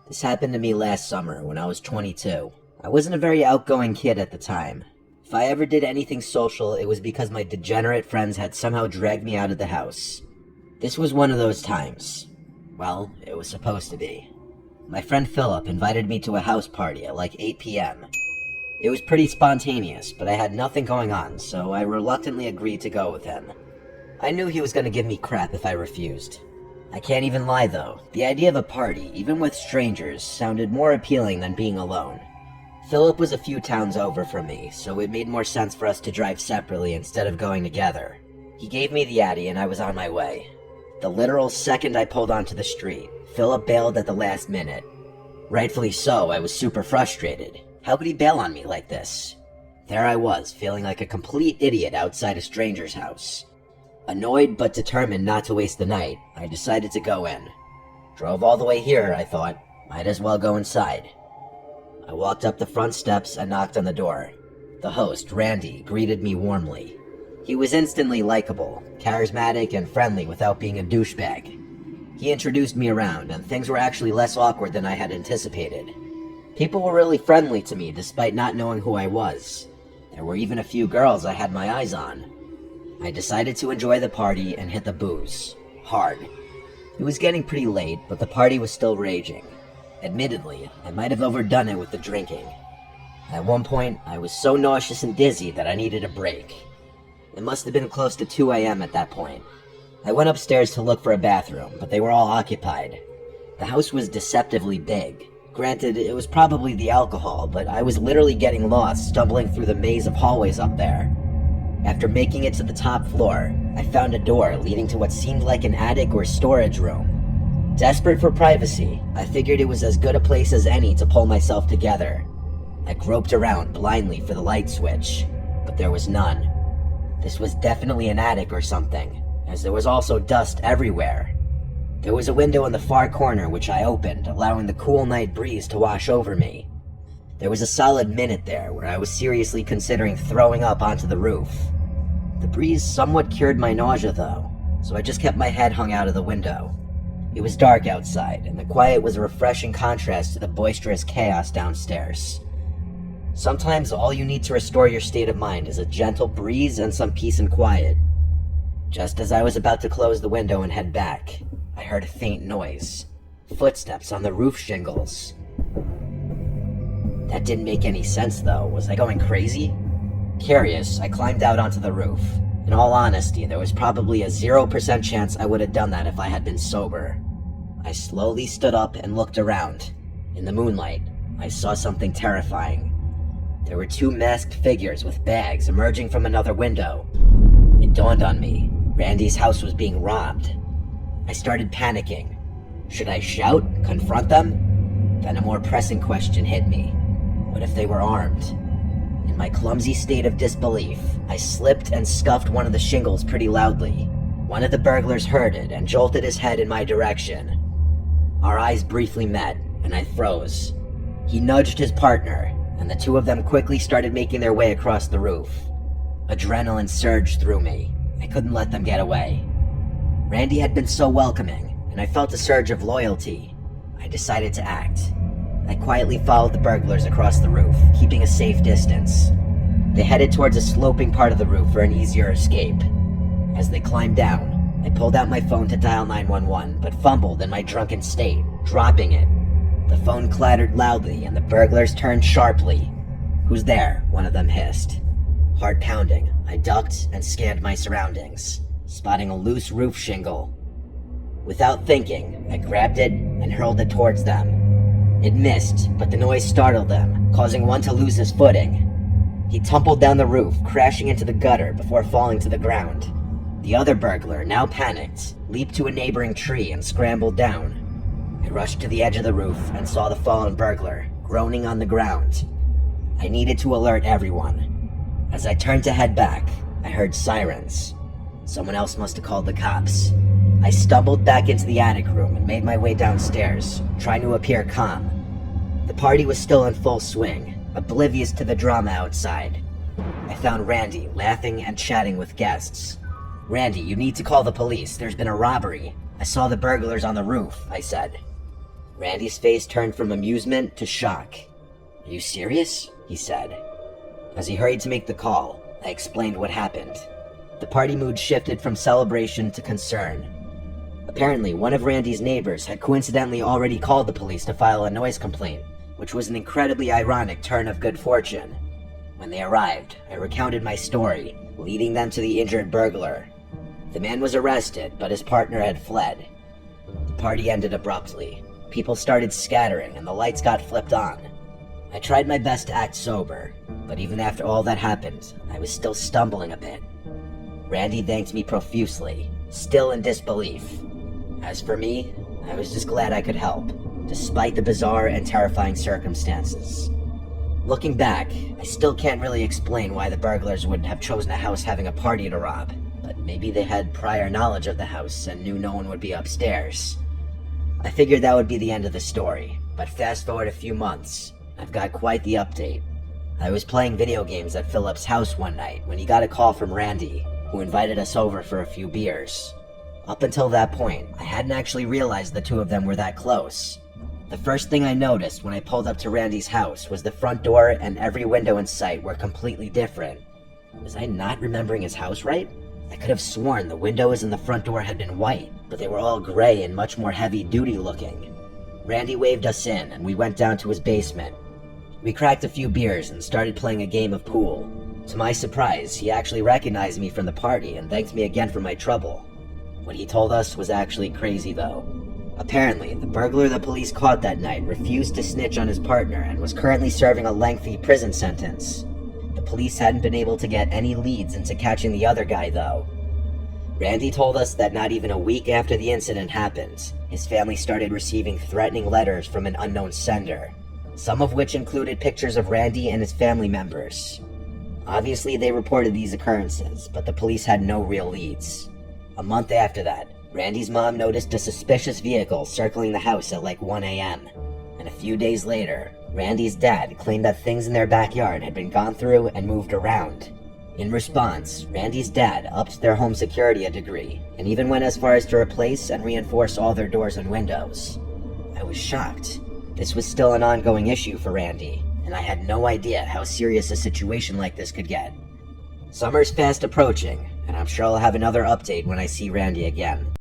This happened to me last summer when I was 22. I wasn't a very outgoing kid at the time. If I ever did anything social, it was because my degenerate friends had somehow dragged me out of the house. This was one of those times. Well, it was supposed to be. My friend Philip invited me to a house party at like 8 p.m. It was pretty spontaneous, but I had nothing going on, so I reluctantly agreed to go with him. I knew he was going to give me crap if I refused. I can't even lie though, the idea of a party, even with strangers, sounded more appealing than being alone. Philip was a few towns over from me, so it made more sense for us to drive separately instead of going together. He gave me the Addy and I was on my way. The literal second I pulled onto the street, Philip bailed at the last minute. Rightfully so, I was super frustrated. How could he bail on me like this? There I was, feeling like a complete idiot outside a stranger's house. Annoyed but determined not to waste the night, I decided to go in. Drove all the way here, I thought. Might as well go inside. I walked up the front steps and knocked on the door. The host, Randy, greeted me warmly. He was instantly likable, charismatic, and friendly without being a douchebag. He introduced me around, and things were actually less awkward than I had anticipated. People were really friendly to me despite not knowing who I was. There were even a few girls I had my eyes on. I decided to enjoy the party and hit the booze. Hard. It was getting pretty late, but the party was still raging. Admittedly, I might have overdone it with the drinking. At one point, I was so nauseous and dizzy that I needed a break. It must have been close to 2 a.m. at that point. I went upstairs to look for a bathroom, but they were all occupied. The house was deceptively big. Granted, it was probably the alcohol, but I was literally getting lost stumbling through the maze of hallways up there. After making it to the top floor, I found a door leading to what seemed like an attic or storage room. Desperate for privacy, I figured it was as good a place as any to pull myself together. I groped around blindly for the light switch, but there was none. This was definitely an attic or something, as there was also dust everywhere. There was a window in the far corner which I opened, allowing the cool night breeze to wash over me. There was a solid minute there where I was seriously considering throwing up onto the roof. The breeze somewhat cured my nausea though, so I just kept my head hung out of the window. It was dark outside, and the quiet was a refreshing contrast to the boisterous chaos downstairs. Sometimes all you need to restore your state of mind is a gentle breeze and some peace and quiet. Just as I was about to close the window and head back, I heard a faint noise. Footsteps on the roof shingles. That didn't make any sense though. Was I going crazy? Curious, I climbed out onto the roof. In all honesty, there was probably a 0% chance I would have done that if I had been sober. I slowly stood up and looked around. In the moonlight, I saw something terrifying. There were 2 masked figures with bags emerging from another window. It dawned on me. Randy's house was being robbed. I started panicking. Should I shout? Confront them? Then a more pressing question hit me. What if they were armed? In my clumsy state of disbelief, I slipped and scuffed one of the shingles pretty loudly. One of the burglars heard it and jolted his head in my direction. Our eyes briefly met, and I froze. He nudged his partner, and the 2 of them quickly started making their way across the roof. Adrenaline surged through me. I couldn't let them get away. Randy had been so welcoming, and I felt a surge of loyalty. I decided to act. I quietly followed the burglars across the roof, keeping a safe distance. They headed towards a sloping part of the roof for an easier escape. As they climbed down, I pulled out my phone to dial 911, but fumbled in my drunken state, dropping it. The phone clattered loudly, and the burglars turned sharply. "Who's there?" one of them hissed. Heart pounding, I ducked and scanned my surroundings, spotting a loose roof shingle. Without thinking, I grabbed it and hurled it towards them. It missed, but the noise startled them, causing one to lose his footing. He tumbled down the roof, crashing into the gutter before falling to the ground. The other burglar, now panicked, leaped to a neighboring tree and scrambled down. I rushed to the edge of the roof and saw the fallen burglar, groaning on the ground. I needed to alert everyone. As I turned to head back, I heard sirens. Someone else must have called the cops. I stumbled back into the attic room and made my way downstairs, trying to appear calm. The party was still in full swing, oblivious to the drama outside. I found Randy laughing and chatting with guests. "Randy, you need to call the police. There's been a robbery. I saw the burglars on the roof," I said. Randy's face turned from amusement to shock. "Are you serious?" he said. As he hurried to make the call, I explained what happened. The party mood shifted from celebration to concern. Apparently, one of Randy's neighbors had coincidentally already called the police to file a noise complaint, which was an incredibly ironic turn of good fortune. When they arrived, I recounted my story, leading them to the injured burglar. The man was arrested, but his partner had fled. The party ended abruptly. People started scattering, and the lights got flipped on. I tried my best to act sober, but even after all that happened, I was still stumbling a bit. Randy thanked me profusely, still in disbelief. As for me, I was just glad I could help, despite the bizarre and terrifying circumstances. Looking back, I still can't really explain why the burglars would have chosen a house having a party to rob, but maybe they had prior knowledge of the house and knew no one would be upstairs. I figured that would be the end of the story, but fast forward a few months, I've got quite the update. I was playing video games at Philip's house one night when he got a call from Randy, who invited us over for a few beers. Up until that point, I hadn't actually realized the two of them were that close. The first thing I noticed when I pulled up to Randy's house was the front door and every window in sight were completely different. Was I not remembering his house right? I could have sworn the windows and the front door had been white, but they were all gray and much more heavy-duty looking. Randy waved us in, and we went down to his basement. We cracked a few beers and started playing a game of pool. To my surprise, he actually recognized me from the party and thanked me again for my trouble. What he told us was actually crazy, though. Apparently, the burglar the police caught that night refused to snitch on his partner and was currently serving a lengthy prison sentence. The police hadn't been able to get any leads into catching the other guy, though. Randy told us that not even a week after the incident happened, his family started receiving threatening letters from an unknown sender, some of which included pictures of Randy and his family members. Obviously, they reported these occurrences, but the police had no real leads. A month after that, Randy's mom noticed a suspicious vehicle circling the house at like 1 a.m. And a few days later, Randy's dad claimed that things in their backyard had been gone through and moved around. In response, Randy's dad upped their home security a degree, and even went as far as to replace and reinforce all their doors and windows. I was shocked. This was still an ongoing issue for Randy, and I had no idea how serious a situation like this could get. Summer's fast approaching, and I'm sure I'll have another update when I see Randy again.